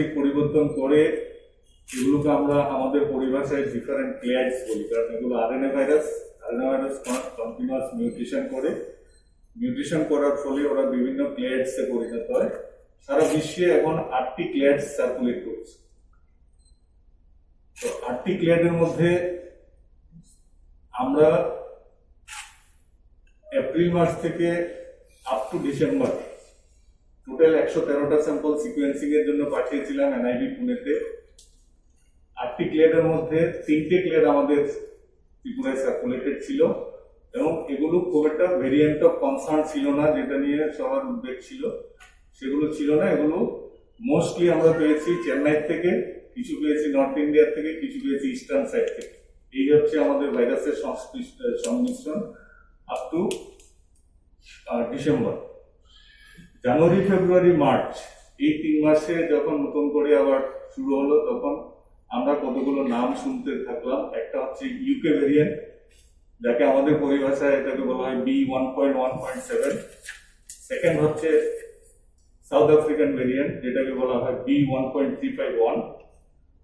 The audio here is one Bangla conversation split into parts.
সামাজিক পরিবর্তন করে এগুলোকে আমরা আমাদের পরিভাষায় ডিফারেন্ট ক্লেডস বলি, কারণ এগুলো আরএনএ ভাইরাস কন্টিনিউয়াস মিউটেশন করার ফলে ওরা বিভিন্ন ক্লেডসে পরিণত হয়। সারা বিশ্বে এখন 8টি ক্লেডস সার্কুলেট করছে। তো 8টি ক্লেডের মধ্যে আমরা এপ্রিল মাস থেকে আপ টু ডিসেম্বর টোটাল 113টা স্যাম্পল সিকোয়েন্সিং এর জন্য পাঠিয়েছিলাম এনআইভি পুনেতে। 8টি ক্লেডের মধ্যে 3টে ক্লেড আমাদের ত্রিপুরায় সার্কুলেটেড ছিল এবং এগুলো খুব একটা ভেরিয়েন্ট অফ কনসার্ন ছিল না, যেটা নিয়ে সবার উদ্বেগ ছিল সেগুলো ছিল না। এগুলো মোস্টলি আমরা পেয়েছি চেন্নাই থেকে, কিছু পেয়েছি নর্থ ইন্ডিয়া থেকে, কিছু পেয়েছি ইস্টার্ন সাইড থেকে। এই হচ্ছে আমাদের ভাইরাসের সংমিশ্রণ up to December. January, February, March এই 3 মাসে যখন নতুন করে আবার শুরু হলো, তখন আমরা কতগুলো নাম শুনতে থাকলাম। একটা হচ্ছে ইউকে ভেরিয়েন্ট, যাকে আমাদের পরিভাষায় এটাকে বলা হয় B1.1.7। সেকেন্ড হচ্ছে সাউথ আফ্রিকান ভেরিয়েন্ট, যেটাকে বলা হয় B1.351।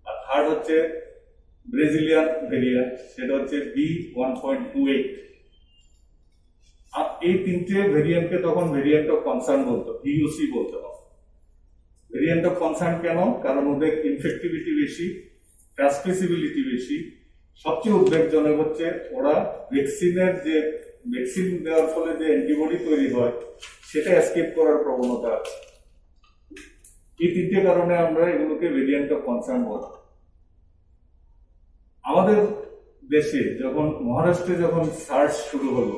আর থার্ড হচ্ছে ব্রাজিলিয়ান ভেরিয়েন্ট, সেটা হচ্ছে B1.28। আর এই 3টে ভেরিয়েন্টকে তখন ভেরিয়েন্ট অফ কনসার্ন বলতো, VOC বলতে হবে। ভেরিয়েন্ট অফ কনসার্ন কেন? কারণ ওদের ইনফেক্টিভিটি বেশি, ট্রান্সমিসিবিলিটি বেশি। সবচেয়ে উদ্বেগজনক হচ্ছে ওরা ভ্যাকসিন দেওয়ার ফলে যে অ্যান্টিবডি তৈরি হয় সেটা এসকেপ করার প্রবণতা আছে। এই 3টে কারণে আমরা এগুলোকে ভেরিয়েন্ট অফ কনসার্ন বলি। আমাদের দেশে যখন মহারাষ্ট্রে যখন সার্চ শুরু হলো,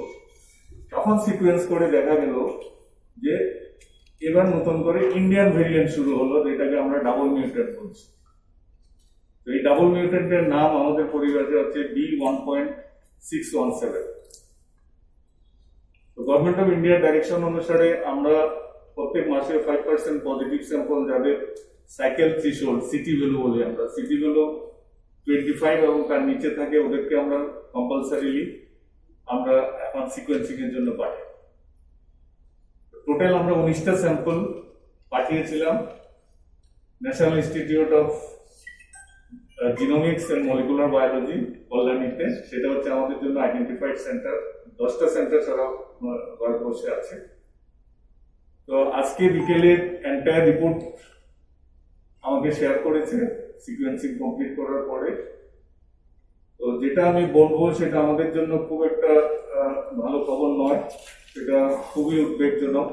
তখন সিকোয়েন্স করে দেখা গেল যে এবার নতুন করে ইন্ডিয়ান ভেরিয়েন্ট শুরু হলো, যেটাকে আমরা ডাবল মিউটেন্ট বলছি। তো এই ডাবল মিউটেন্টের নাম আমাদের পরিভাষায় হচ্ছে B1.617। তো গভর্নমেন্ট অফ ইন্ডিয়ার ডাইরেকশন অনুসারে আমরা প্রত্যেক মাসে 5% পজিটিভ স্যাম্পল যাদের সাইকেল থ্রেশহোল্ড, সিটি ভ্যালু বলি আমরা, সিটি ভ্যালু 25 এবং তার নিচে থাকে, ওদেরকে আমরা কম্পালসারিলি আমরা এখন সিকোয়েন্সিং এর জন্য পাঠাই। টোটাল আমরা 19টা স্যাম্পল পাঠিয়েছিলাম national institute of genomics and molecular biology কল্যাণীতে। সেটা হচ্ছে আমাদের জন্য আইডেন্টিফাইড সেন্টার। 10টা সেন্টার সারা ভারতবর্ষে আছে। তো আজকে বিকেলে এন্টায়ার রিপোর্ট আমাকে শেয়ার করেছে সিকোয়েন্সিং কমপ্লিট করার পরে। তো যেটা আমি বলবো সেটা আমাদের জন্য খুব একটা ভালো খবর নয়, সেটা খুবই উদ্বেগজনক।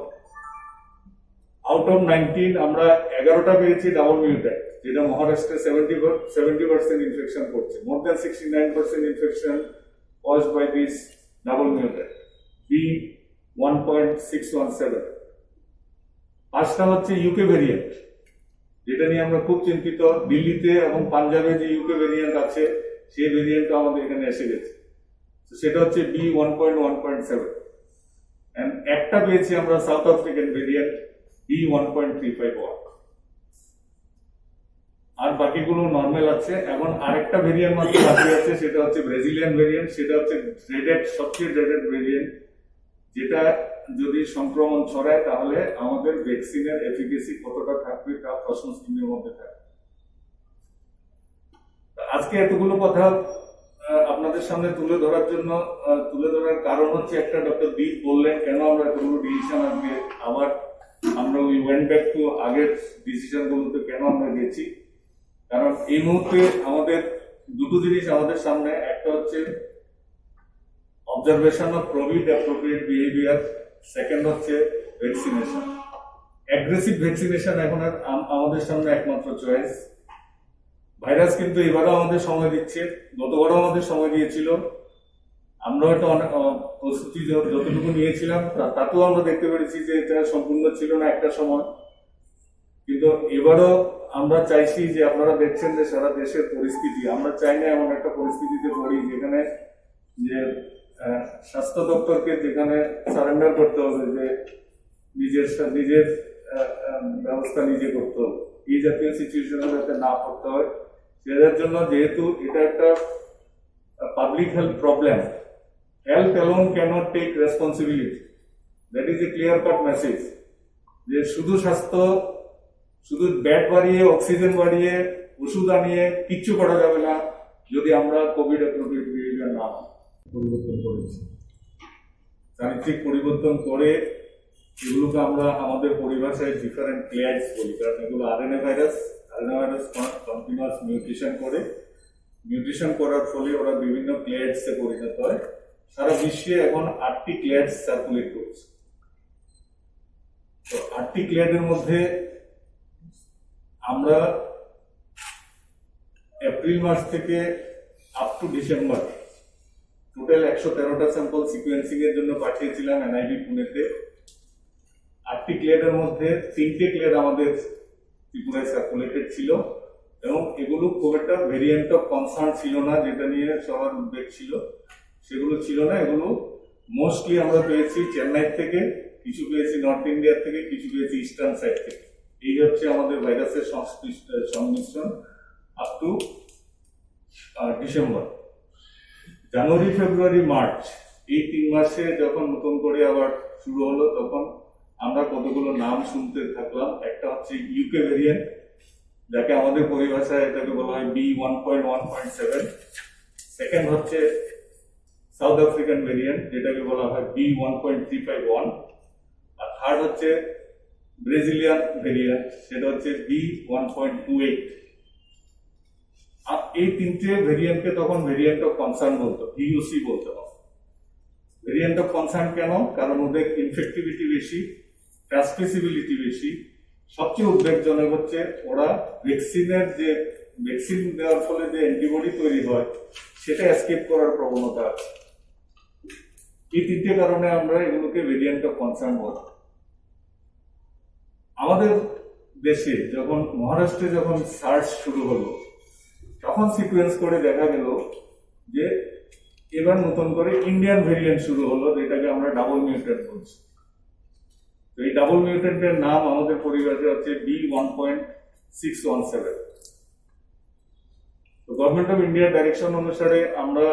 আউট অফ 19 আমরা 11টা পেয়েছি ডাবল মিউটেন্ট, যেটা মহারাষ্ট্রে 70% ইনফেকশন করছে। More than 69% infection caused by this double mutant B1.617। পাঁচটা হচ্ছে ইউকে ভেরিয়েন্ট, যেটা নিয়ে আমরা খুব চিন্তিত। দিল্লিতে এবং পাঞ্জাবে যে ইউকে ভেরিয়েন্ট আছে সেই ভেরিয়েন্ট আমাদের এখানে এসে গেছে, সেটা হচ্ছে B1.1.7। একটা পেয়েছি আমরা সাউথ আফ্রিকান ভেরিয়েন্ট B1.351। আর বাকিগুলো নর্মাল আছে। এখন আরেকটা ভেরিয়েন্ট মাত্র বাকি আছে, সেটা হচ্ছে ব্রাজিলিয়ান ভেরিয়েন্ট। সেটা হচ্ছে সবচেয়ে ড্রেডেড ভেরিয়েন্ট, যেটা যদি সংক্রমণ ছড়ায় তাহলে আমাদের ভ্যাকসিনের এফিকেসি কতটা থাকবে তা প্রশ্ন চিহ্নের মধ্যে থাকবে। আজকে এতগুলো কথা আপনাদের সামনে তুলে ধরার কারণ হচ্ছে একটা, ডক্টর বীজ বললেন কেন আমরা এতগুলো ডিসিশন আজকে আবার আমরা উই ওয়েন্ট ব্যাক টু আগের ডিসিশন গুলোতে কেন আমরা গেছি। কারণ এই মুহূর্তে আমাদের দুটো জিনিস আমাদের সামনে, একটা হচ্ছে observation of Covid appropriate behaviour, second হচ্ছে ভ্যাকসিনেশন। অ্যাগ্রেসিভ ভ্যাকসিনেশন এখন আমাদের সামনে একমাত্র চয়েস। ভাইরাস কিন্তু এবারও আমাদের সময় দিচ্ছে, গতবারও আমাদের সময় দিয়েছিল। আমরা হয়তো অনেক প্রস্তুতি যতটুকু নিয়েছিলাম তাতেও আমরা দেখতে পেরেছি যে এটা সম্পূর্ণ ছিল না একটা সময়। কিন্তু এবারও আমরা চাইছি যে আপনারা দেখছেন যে সারা দেশের পরিস্থিতি, আমরা চাই না এমন একটা পরিস্থিতিতে পড়ি যেখানে যে স্বাস্থ্য দপ্তরকে যেখানে সারেন্ডার করতে হবে, যে নিজের ব্যবস্থা নিজে করতে হবে। এই জাতীয় সিচুয়েশনে যাতে না পড়তে হয়, সেটার জন্য যেহেতু এটা একটা public health problem, health alone cannot take responsibility. That is a clear cut message, যে শুধু শুধু বেড বাড়িয়ে, অক্সিজেন বাড়িয়ে, ওষুধ আনিয়ে কিচ্ছু করা যাবে না যদি আমরা কোভিড অ্যাপ্রোপ্রিয়েট বিহেভিয়ার না পরিবর্তন করেছি। চারিত্রিক পরিবর্তন করে এগুলোকে আমরা আমাদের পরিভাষায় ডিফারেন্ট ক্লেয়ার্স বলি, কারণ এগুলো আরএনএ ভাইরাস কন্টিনিউয়াস মিউটেশন করার ফলে ওরা বিভিন্ন ক্লেয়ার্সে পরিণত হয়। সারা বিশ্বে এখন 8টি ক্লেয়ার্স সার্কুলেট করছে। তো 8টি ক্লেয়ারের মধ্যে আমরা এপ্রিল মাস থেকে আপ টু ডিসেম্বর টোটাল 113টা স্যাম্পল সিকোয়েন্সিং এর জন্য পাঠিয়েছিলাম এনআইভি পুনেতে। 8টি ক্লেয়ারের মধ্যে 3টে ক্লেয়ার আমাদের ত্রিপুরায় সার্কুলেটেড ছিল এবং এগুলো খুব একটা ভেরিয়েন্ট অফ কনসার্ন ছিল না, যেটা নিয়ে সবার উদ্বেগ ছিল সেগুলো ছিল না। এগুলো মোস্টলি আমরা পেয়েছি চেন্নাই থেকে, কিছু পেয়েছি নর্থ ইন্ডিয়া থেকে, কিছু পেয়েছি ইস্টার্ন সাইড থেকে। এই হচ্ছে আমাদের ভাইরাসের সংমিশ্রণ up to December. January, February, March এই 3 মাসে যখন নতুন করে আবার শুরু হলো, তখন আমরা কতগুলো নাম শুনতে থাকলাম। একটা হচ্ছে ইউকে ভেরিয়েন্ট, যাকে আমাদের পরিভাষায় এটাকে বলা হয় B1.1.7। সেকেন্ড হচ্ছে সাউথ আফ্রিকান ভেরিয়েন্ট, যেটাকে বলা হয় B1.351। আর থার্ড হচ্ছে ব্রাজিলিয়ান ভেরিয়েন্ট, সেটা হচ্ছে B1.28। এই 3টে ভেরিয়েন্টকে তখন ভেরিয়েন্ট অফ কনসার্ন বলতো, VOC বলতে হবে। ভেরিয়েন্ট অফ কনসার্ন কেন? কারণ ওদের ইনফেক্টিভিটি বেশি, ট্রান্সমিসিবিলিটি বেশি। সবচেয়ে উদ্বেগজনক হচ্ছে ওরা ভ্যাকসিন দেওয়ার ফলে যে অ্যান্টিবডি তৈরি হয় সেটা এসকেপ করার প্রবণতা আছে। এই 3টে কারণে আমরা এগুলোকে ভেরিয়েন্ট অফ কনসার্ন বলি। আমাদের দেশে যখন মহারাষ্ট্রে যখন সার্চ শুরু হলো, তখন সিকোয়েন্স করে দেখা গেল যে এবার নতুন করে ইন্ডিয়ান ভেরিয়েন্ট শুরু হলো, যেটাকে আমরা ডাবল মিউটেন্ট বলছি। তো এই ডাবল মিউটেন্টের নাম আমাদের পরিভাষায় হচ্ছে B1.617। তো গভর্নমেন্ট অফ ইন্ডিয়ার ডাইরেকশন অনুসারে আমরা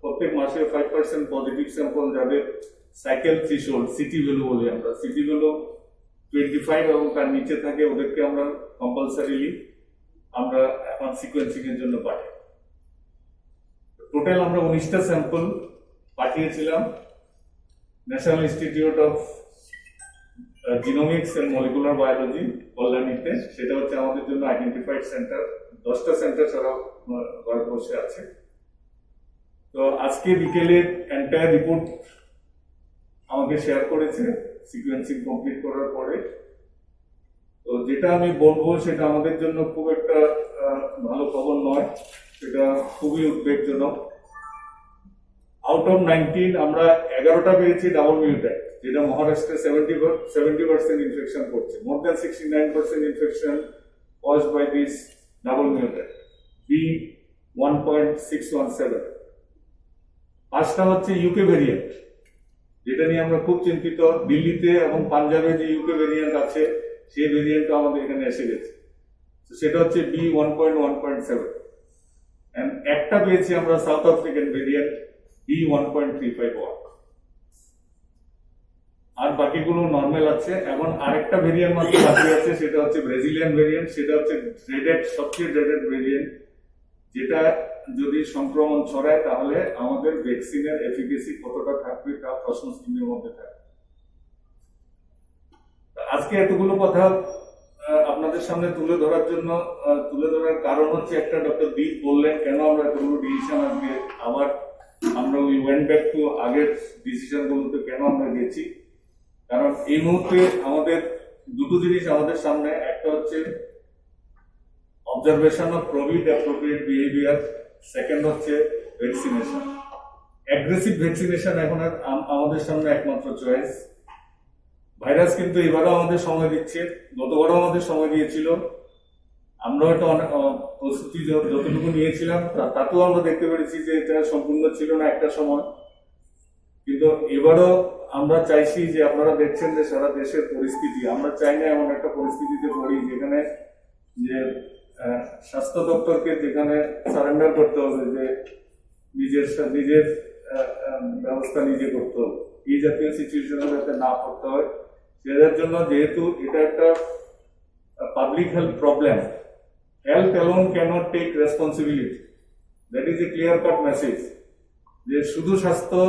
প্রত্যেক মাসে 5% পজিটিভ স্যাম্পল যাদের সাইকেল থ্রেশহোল্ড, সিটি ভ্যালু বলি আমরা, সিটি ভ্যালু 25 এবং তার নিচে থাকে, ওদেরকে আমরা কম্পালসারিলি আমরা এখন সিকোয়েন্সিং এর জন্য পাঠাই। টোটাল আমরা 19টা স্যাম্পল পাঠিয়েছিলাম national institute of genomics and molecular biology কল্যাণীতে। সেটা হচ্ছে আমাদের জন্য আইডেন্টিফাইড সেন্টার। 10টা সেন্টার সারা ভারতবর্ষে আছে। তো আজকে বিকেলে এন্টায়ার রিপোর্ট আমাকে শেয়ার করেছে সিকোয়েন্সিং কমপ্লিট করার পরে। তো যেটা আমি বলবো সেটা আমাদের জন্য খুব একটা ভালো খবর নয়, সেটা খুবই উদ্বেগজনক। আউট অফ 19 আমরা 11টা পেয়েছি ডাবল মিউটেন্ট, যেটা মহারাষ্ট্রে 70% ইনফেকশন করছে। More than 69% infection caused by this double mutant B1.617। 5টা হচ্ছে ইউকে ভেরিয়েন্ট, যেটা নিয়ে আমরা খুব চিন্তিত। দিল্লিতে এবং পাঞ্জাবে যে ইউকে ভেরিয়েন্ট আছে সেই ভেরিয়েন্টটা আমাদের এখানে এসে গেছে। সেটা হচ্ছে B1.1.7। একটা পেয়েছি আমরা সাউথ আফ্রিকান ভেরিয়েন্ট B1.351। আর বাকিগুলো নর্মাল আছে। এখন আরেকটা ভেরিয়েন্ট মাত্র বাকি আছে, সেটা হচ্ছে ব্রাজিলিয়ান ভেরিয়েন্ট। সেটা হচ্ছে সবচেয়ে ড্রেডেড ভেরিয়েন্ট, যেটা যদি সংক্রমণ ছড়ায় তাহলে আমাদের ভ্যাকসিনের এফিকেসি কতটা থাকবে তা প্রশ্ন চিহ্নের মধ্যে থাকবে। আজকে এতগুলো কথা আপনাদের সামনে তুলে ধরার কারণ হচ্ছে একটা, ডক্টর দীপ বললেন কেন আমরা এতগুলো ডিসিশন আজকে আবার আমরা উই ওয়েন্ট ব্যাক টু আগের ডিসিশন গুলোতে কেন আমরা গেছি। কারণ এই মুহূর্তে আমাদের দুটো জিনিস আমাদের সামনে, একটা হচ্ছে observation of Covid appropriate behaviour, second হচ্ছে ভ্যাকসিনেশন। অ্যাগ্রেসিভ ভ্যাকসিনেশন এখন আমাদের সামনে একমাত্র চয়েস। ভাইরাস কিন্তু এবারও আমাদের সময় দিচ্ছে, গতবারও আমাদের সময় দিয়েছিল। আমরা হয়তো প্রস্তুতি যতটুকু নিয়েছিলাম তাতেও আমরা দেখতে পেরেছি যে এটা সম্পূর্ণ ছিল না একটা সময়। কিন্তু এবারও আমরা চাইছি যে আপনারা দেখছেন যে সারা দেশের পরিস্থিতি, আমরা চাই না এমন একটা পরিস্থিতিতে পড়ি যেখানে যে স্বাস্থ্য দপ্তরকে যেখানে সারেন্ডার করতে হবে, যে নিজের ব্যবস্থা নিজে করতে হবে। এই জাতীয় সিচুয়েশনে যাতে না পড়তে হয়, সেটার জন্য যেহেতু এটা একটা public health problem. Health alone cannot take responsibility. That is a clear-cut message. যে শুধু স্বাস্থ্য,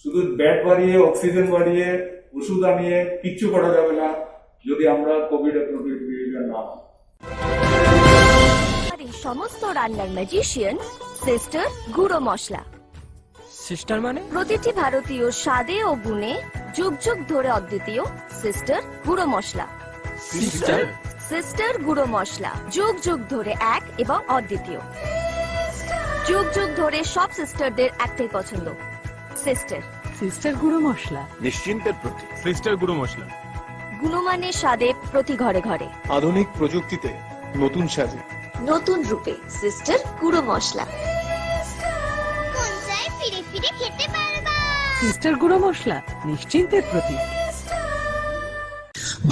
শুধু বেড বাড়িয়ে, অক্সিজেন বাড়িয়ে, ওষুধ আনিয়ে কিচ্ছু করা যাবে না যদি আমরা কোভিড অ্যাপ্রোপ্রিয়েট বিহেভিয়ার না হয়। আর এই সমস্ত রান্নার ম্যাজিশিয়ান সিস্টার গুঁড়ো মশলা। সিস্টার মানে? প্রতিটি ভারতীয় স্বাদে ও গুণে যুগ যুগ ধরে অদ্বিতীয় সিস্টার গুঁড়ো মশলা। সিস্টার? সিস্টার গুঁড়ো মশলা যুগ যুগ ধরে এক এবং অদ্বিতীয়। যুগ যুগ ধরে সব সিস্টারদের একটাই পছন্দ, সিস্টার। সিস্টার গুঁড়ো মশলা নিশ্চিন্তের প্রতীক। সিস্টার গুঁড়ো মশলা গুণমানের স্বাদে প্রতি ঘরে ঘরে, আধুনিক প্রযুক্তিতে নতুন সাজে, নতুন রূপে সিস্টার গুঁড়ো মশলা। কোনটায় ফিরে ফিরে খেতে পারবা। সিস্টার গুঁড়ো মশলা নিশ্চিন্তের প্রতীক।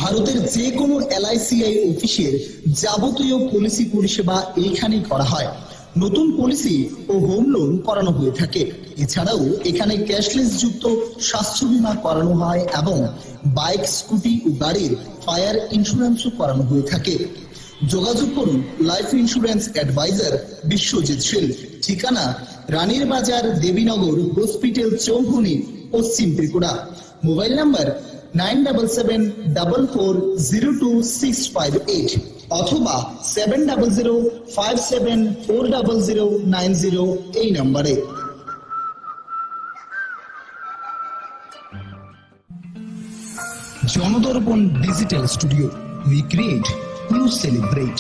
ভারতের যে কোনো LICI অফিসের যাবতীয় পলিসি পরিষেবা এইখানেই করা হয়। নতুন পলিসি ও হোম লোন করানো হয়ে থাকে। এছাড়াও এখানে ক্যাশলেস যুক্ত স্বাস্থ্য বীমা করানো হয় এবং বাইক, স্কুটি ও গাড়ির ফায়ার ইন্স্যুরেন্সও করানো হয়ে থাকে। যোগাযোগ করুন লাইফ ইন্স্যুরেন্স অ্যাডভাইজার বিশ্বজিৎ শীল। ঠিকানা রানীর বাজার, দেবীনগর হসপিটাল চৌমুহনী, পশ্চিম ত্রিপুরা। মোবাইল নাম্বার 9774402658 অথবা 7005740090 এই নম্বরে। Janadarpan digital studio, we create, you celebrate.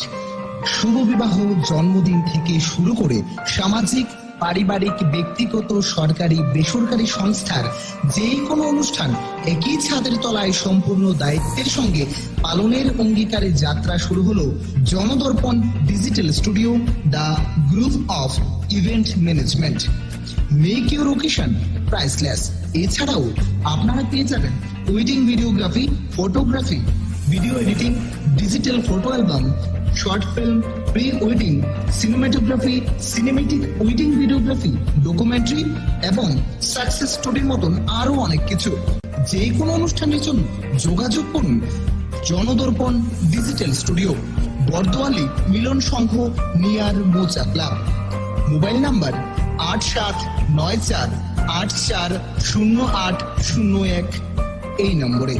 শুভ বিবাহ, জন্মদিন থেকে শুরু করে সামাজিক, পারিবারিক, ব্যক্তিগত, সরকারি, বেসরকারি সংস্থার যে কোনো অনুষ্ঠান একই ছাদের তলায় সম্পূর্ণ দায়িত্বের সঙ্গে পালনের অঙ্গীকারে যাত্রা শুরু হলো Janadarpan digital studio, the group of event management. Make your occasion priceless. এছাড়াও আপনারা পেয়ে যাবেন wedding videography, photography, video editing, digital photo album, short film, pre wedding, cinematography, cinematic wedding videography, documentary এবং সাকসেস স্টোরির মতন আরো অনেক কিছু। যে কোনো অনুষ্ঠানের জন্য যোগাযোগ করুন জনদর্পণ ডিজিটাল স্টুডিও, বর্দোয়ালি মিলন সংঘ, নিয়ার মোচা ক্লাব। মোবাইল নাম্বার 8794840801 এই নম্বরে।